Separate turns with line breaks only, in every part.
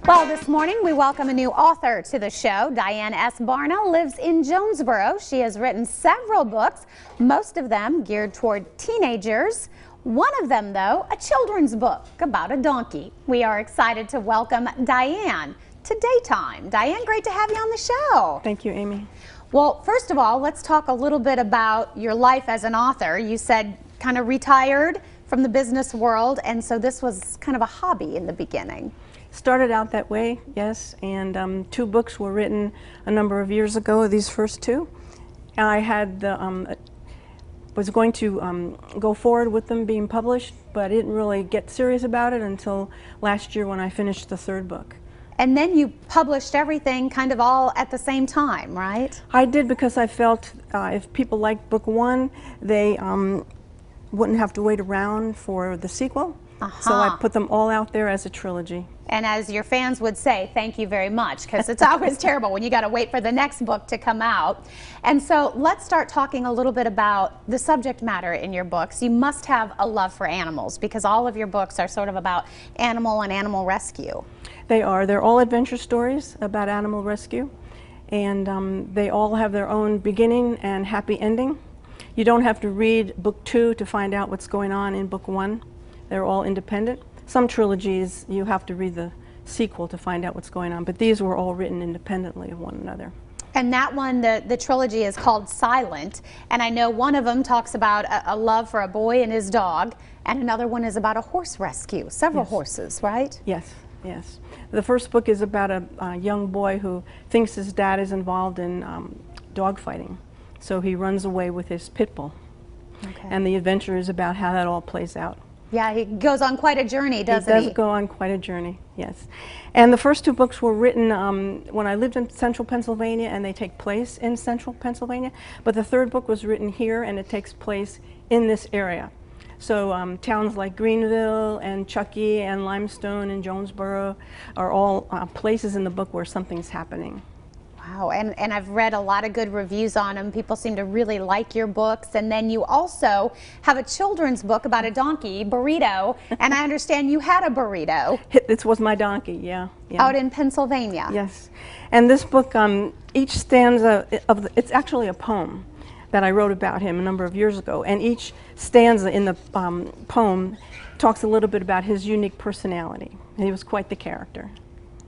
Well, this morning we welcome a new author to the show. Diane Barna lives in Jonesboro. She has written several books, most of them geared toward teenagers. One of them, though, a children's book about a donkey. We are excited to welcome Diane to Daytime. Diane, great to have you on the show.
Thank you, Amy.
Well, first of all, let's talk a little bit about your life as an author. You said kind of retired from the business world, and so this was kind of a hobby in the beginning.
Started out that way, yes, and 2 books were written a number of years ago, these first 2. I had was going to go forward with them being published, but I didn't really get serious about it until last year when I finished the 3rd book.
And then you published everything kind of all at the same time, right?
I did because I felt if people liked book 1, they wouldn't have to wait around for the sequel. So I put them all out there as a trilogy.
And as your fans would say, thank you very much, because it's always terrible when you got to wait for the next book to come out. And so let's start talking a little bit about the subject matter in your books. You must have a love for animals, because all of your books are sort of about animal and animal rescue.
They are. They're all adventure stories about animal rescue, and they all have their own beginning and happy ending. You don't have to read book 2 to find out what's going on in book 1. They're all independent. Some trilogies you have to read the sequel to find out what's going on, but these were all written independently of one another.
And that one, the trilogy, is called Silent, and I know one of them talks about a love for a boy and his dog, and another one is about a horse rescue, several horses, right?
Yes, yes. The first book is about a young boy who thinks his dad is involved in dog fighting, so he runs away with his pit bull. Okay. And the adventure is about how that all plays out.
Yeah, he goes on quite a journey, doesn't he?
He does go on quite a journey, yes. And the first 2 books were written when I lived in central Pennsylvania, and they take place in central Pennsylvania. But the 3rd book was written here, and it takes place in this area. So towns like Greenville and Chuckey and Limestone and Jonesboro are all places in the book where something's happening.
Wow, and I've read a lot of good reviews on them. People seem to really like your books. And then you also have a children's book about a donkey, Burrito, and I understand you had a burrito.
This was my donkey, yeah.
Out in Pennsylvania.
Yes, and this book, each stanza it's actually a poem that I wrote about him a number of years ago, and each stanza in the poem talks a little bit about his unique personality. He was quite the character.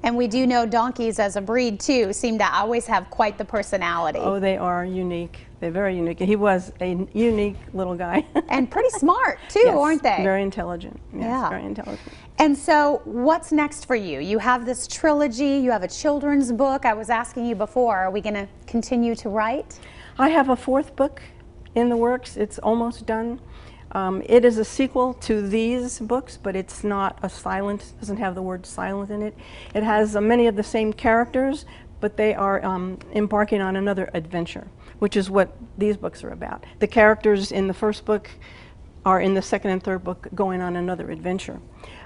And we do know donkeys as a breed, too, seem to always have quite the personality.
Oh, they are unique. They're very unique. He was a unique little guy.
And pretty smart, too,
yes,
aren't they?
Very intelligent. Yes,
yeah.
Very intelligent.
And so what's next for you? You have this trilogy. You have a children's book. I was asking you before, are we going to continue to write?
I have a 4th book in the works. It's almost done. It is a sequel to these books, but it's not a silent, doesn't have the word silent in it. It has many of the same characters, but they are embarking on another adventure, which is what these books are about. The characters in the 1st book are in the 2nd and 3rd book going on another adventure.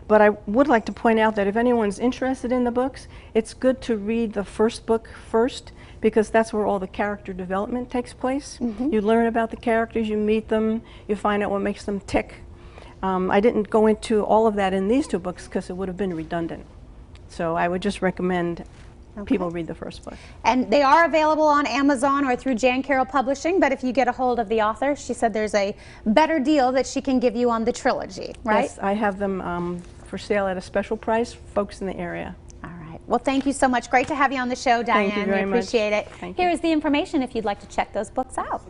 But I would like to point out that if anyone's interested in the books, it's good to read the 1st book first, because that's where all the character development takes place. You learn about the characters, you meet them, you find out what makes them tick. I didn't go into all of that in these 2 books because it would have been redundant. So I would just recommend people read the 1st book.
And they are available on Amazon or through Jan Carroll Publishing, but if you get a hold of the author, she said there's a better deal that she can give you on the trilogy, right?
Yes, I have them for sale at a special price for folks in the area.
All right. Well, thank you so much. Great to have you on the show, Diane.
Thank you very much.
We appreciate it.
Thank
Here
you.
is the information if you'd like to check those books out.